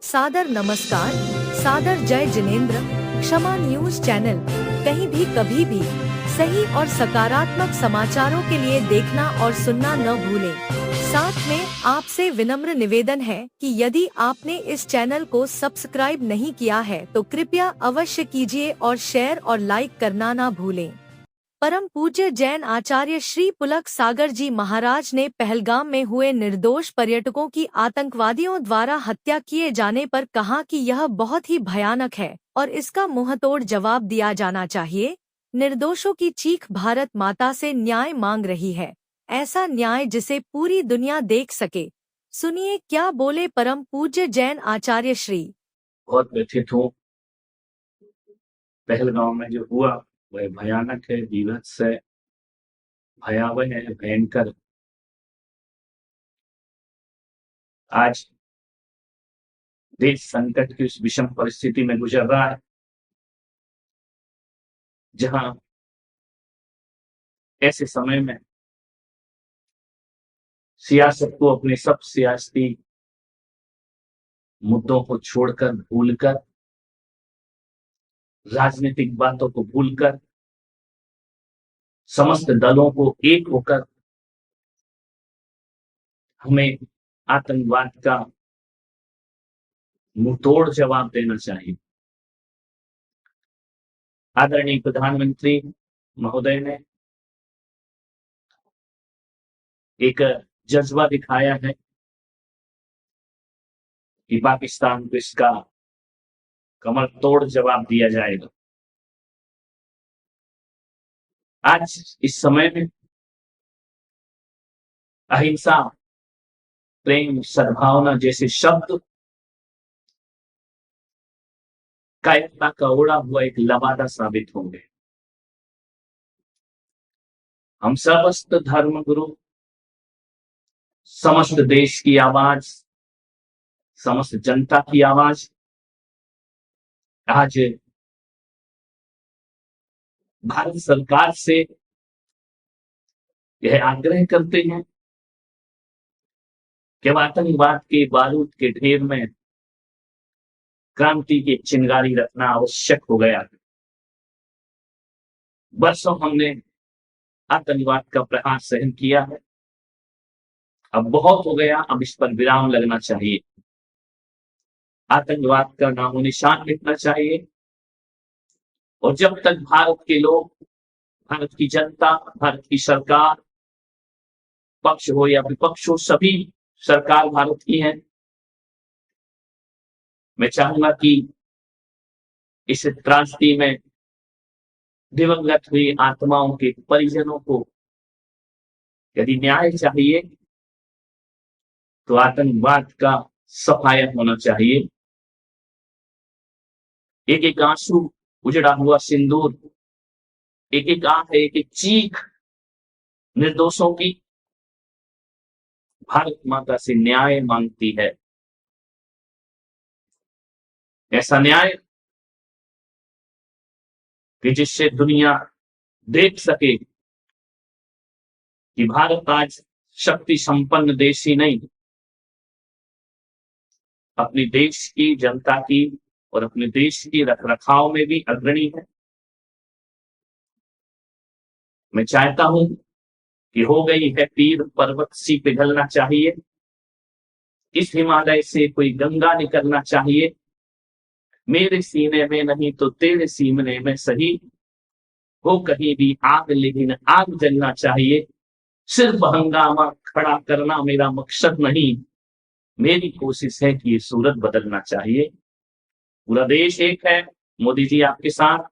सादर नमस्कार, सादर जय जिनेंद्र। क्षमा न्यूज चैनल कहीं भी कभी भी सही और सकारात्मक समाचारों के लिए देखना और सुनना न भूलें। साथ में आपसे विनम्र निवेदन है कि यदि आपने इस चैनल को सब्सक्राइब नहीं किया है तो कृपया अवश्य कीजिए और शेयर और लाइक करना ना भूलें। परम पूज्य जैन आचार्य श्री पुलक सागर जी महाराज ने पहलगाम में हुए निर्दोष पर्यटकों की आतंकवादियों द्वारा हत्या किए जाने पर कहा कि यह बहुत ही भयानक है और इसका मुंहतोड़ जवाब दिया जाना चाहिए। निर्दोषों की चीख भारत माता से न्याय मांग रही है, ऐसा न्याय जिसे पूरी दुनिया देख सके। सुनिए क्या बोले परम पूज्य जैन आचार्य श्री। बहुत व्यथित हूँ। पहलगाम में जो हुआ वह भयानक है, बीभत्स है, भयावह है, भयंकर। आज देश संकट की उस विषम परिस्थिति में गुजर रहा है जहां ऐसे समय में सियासत को अपने सब सियासी मुद्दों को छोड़कर, भूलकर, राजनीतिक बातों को भूलकर, समस्त दलों को एक होकर हमें आतंकवाद का मुंहतोड़ जवाब देना चाहिए। आदरणीय प्रधानमंत्री महोदय ने एक जज्बा दिखाया है कि पाकिस्तान को इसका कमर तोड़ जवाब दिया जाएगा। आज इस समय में अहिंसा, प्रेम, सद्भावना जैसे शब्द कायरता का उड़ा हुआ एक लबादा साबित होंगे। हम समस्त धर्म गुरु, समस्त देश की आवाज, समस्त जनता की आवाज आज भारत सरकार से यह आग्रह करते हैं कि आतंकवाद के बारूद के ढेर में क्रांति की चिंगारी रखना आवश्यक हो गया। बरसों हमने आतंकवाद का प्रहार सहन किया है, अब बहुत हो गया, अब इस पर विराम लगना चाहिए। आतंकवाद का नामो निशान मिटना चाहिए और जब तक भारत के लोग, भारत की जनता, भारत की सरकार, पक्ष हो या विपक्ष हो, सभी सरकार भारत की है। मैं चाहूंगा कि इस त्रासदी में दिवंगत हुई आत्माओं के परिजनों को यदि न्याय चाहिए तो आतंकवाद का सफाया होना चाहिए। एक एक आंसू, उजड़ा हुआ सिंदूर, एक एक आंख, एक एक चीख निर्दोषों की भारत माता से न्याय मांगती है। ऐसा न्याय कि जिससे दुनिया देख सके कि भारत आज शक्ति संपन्न देश ही नहीं, अपने देश की जनता की और अपने देश की रखरखाव में भी अग्रणी है। मैं चाहता हूं कि हो गई है पीर पर्वत सी पिघलना चाहिए, इस हिमालय से कोई गंगा निकलना चाहिए। मेरे सीने में नहीं तो तेरे सीने में सही, हो कहीं भी आग लेकिन आग जलना चाहिए। सिर्फ हंगामा खड़ा करना मेरा मकसद नहीं, मेरी कोशिश है कि ये सूरत बदलना चाहिए। पूरा देश एक है, मोदी जी आपके साथ,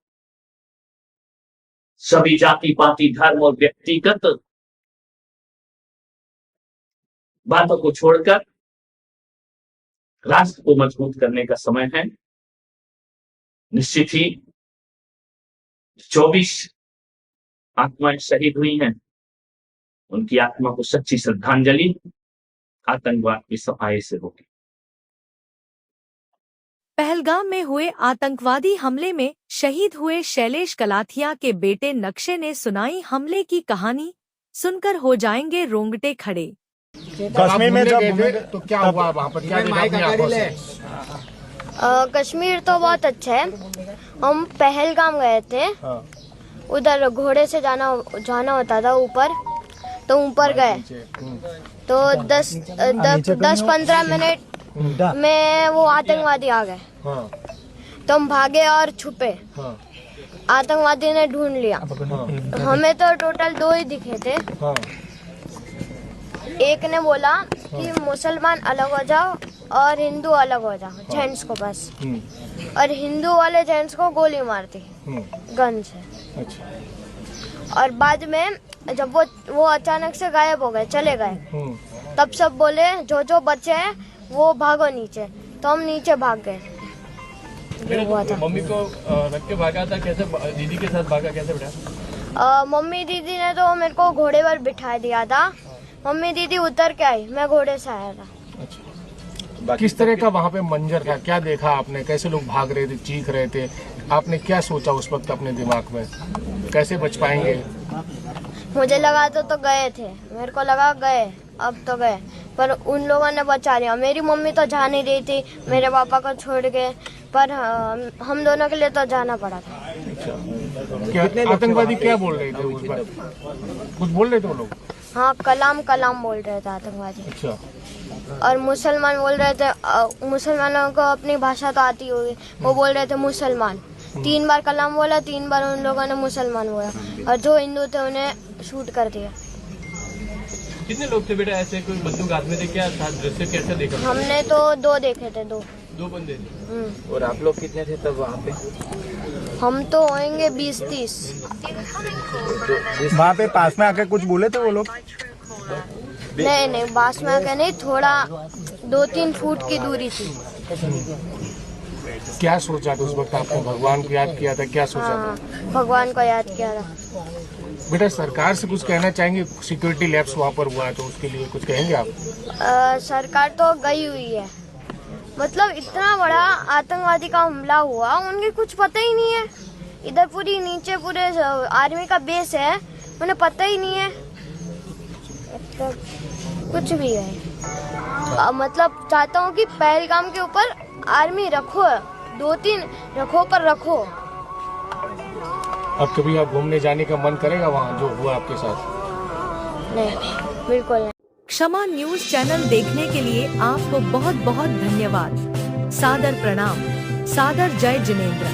सभी जाति पाति धर्म और व्यक्तिगत बातों को छोड़कर राष्ट्र को मजबूत करने का समय है। निश्चित ही 24 आत्माएं शहीद हुई हैं, उनकी आत्मा को सच्ची श्रद्धांजलि आतंकवाद की सफाई से होगी। पहलगाम में हुए आतंकवादी हमले में शहीद हुए शैलेश कलाथिया के बेटे नक्शे ने सुनाई हमले की कहानी। सुनकर हो जाएंगे रोंगटे खड़े। कश्मीर में जब गए थे तो क्या हुआ वहाँ पर, क्या देखा अपनी आंखों से? कश्मीर तो बहुत अच्छा है। हम पहलगाम गए थे, हाँ, उधर घोड़े से जाना होता था ऊपर, तो ऊपर गए तो 10-15 मिनट में वो आतंकवादी आ गए, हाँ, तो हम भागे और छुपे। हाँ, आतंकवादी ने ढूंढ लिया। हमें तो टोटल 2 ही दिखे थे। हाँ, एक ने बोला कि मुसलमान अलग हो जाओ और हिंदू अलग हो जाओ, जेंट्स को बस, और हिंदू वाले जेंट्स को गोली मारती गन से। अच्छा, और बाद में जब वो अचानक से गायब हो गए, चले गए, तब सब बोले जो बचे हैं वो भागो नीचे, तो हम नीचे भाग गए। ये हुआ था। मम्मी को रख के भागा था, कैसे दीदी के साथ भागा, कैसे बैठा? मम्मी दीदी ने तो मेरे को घोड़े पर बिठा दिया था। मम्मी दीदी उतर के आई, मैं घोड़े से आया था। अच्छा, किस तरह का वहाँ पे मंजर था, क्या देखा आपने, कैसे लोग भाग रहे थे, चीख रहे थे, आपने क्या सोचा उस वक्त अपने दिमाग में, कैसे बच पाएंगे? मुझे लगा तो गए थे, मेरे को लगा गए, अब तो गए, पर उन लोगों ने बचा लिया। मेरी मम्मी तो जा नहीं रही थी, मेरे पापा को छोड़ के, पर हम दोनों के लिए तो जाना पड़ा था। क्या आतंकवादी क्या बोल रहे थे उस वक्त, कुछ बोल रहे थे वो लोग? हाँ, कलाम कलाम बोल रहे थे आतंकवादी। अच्छा, और मुसलमान बोल रहे थे, मुसलमानों को अपनी भाषा तो आती होगी, वो बोल रहे थे मुसलमान। 3 बार कलाम बोला, 3 बार उन लोगों ने मुसलमान बोला, और जो हिंदू थे उन्हें शूट कर दिया। कितने लोग थे बेटा ऐसे, कोई बंदूक हाथ में थे, क्या था दृश्य, कैसे देखा? हमने तो 2 देखे थे, 2 बंदे थे। और आप लोग कितने थे तब वहाँ पे? हम तो होंगे 20-30। वहाँ पे पास में आके कुछ बोले थे वो लोग? नहीं, बास में आके नहीं, थोड़ा 2-3 फुट की दूरी थी। क्या सोचा था उस वक्त आपने, भगवान को याद किया था, क्या सोचा था? हाँ, भगवान को याद किया था। बेटा सरकार से कुछ कहना चाहेंगे, सिक्योरिटी लैप्स वहाँ पर हुआ है तो उसके लिए कुछ कहेंगे आप? सरकार तो गई हुई है, मतलब इतना बड़ा आतंकवादी का हमला हुआ, उनके कुछ पता ही नहीं है। इधर पूरी नीचे पूरे आर्मी का बेस है, उन्हें पता ही नहीं है, मतलब कुछ भी है। मतलब चाहता हूँ कि पहलगाम के ऊपर आर्मी रखो, 2-3 रखो, पर रखो। अब कभी आप घूमने जाने का मन करेगा वहाँ जो हुआ आपके साथ? नहीं, बिल्कुल नहीं। क्षमा न्यूज चैनल देखने के लिए आपको बहुत बहुत धन्यवाद। सादर प्रणाम। सादर जय जिनेंद्र।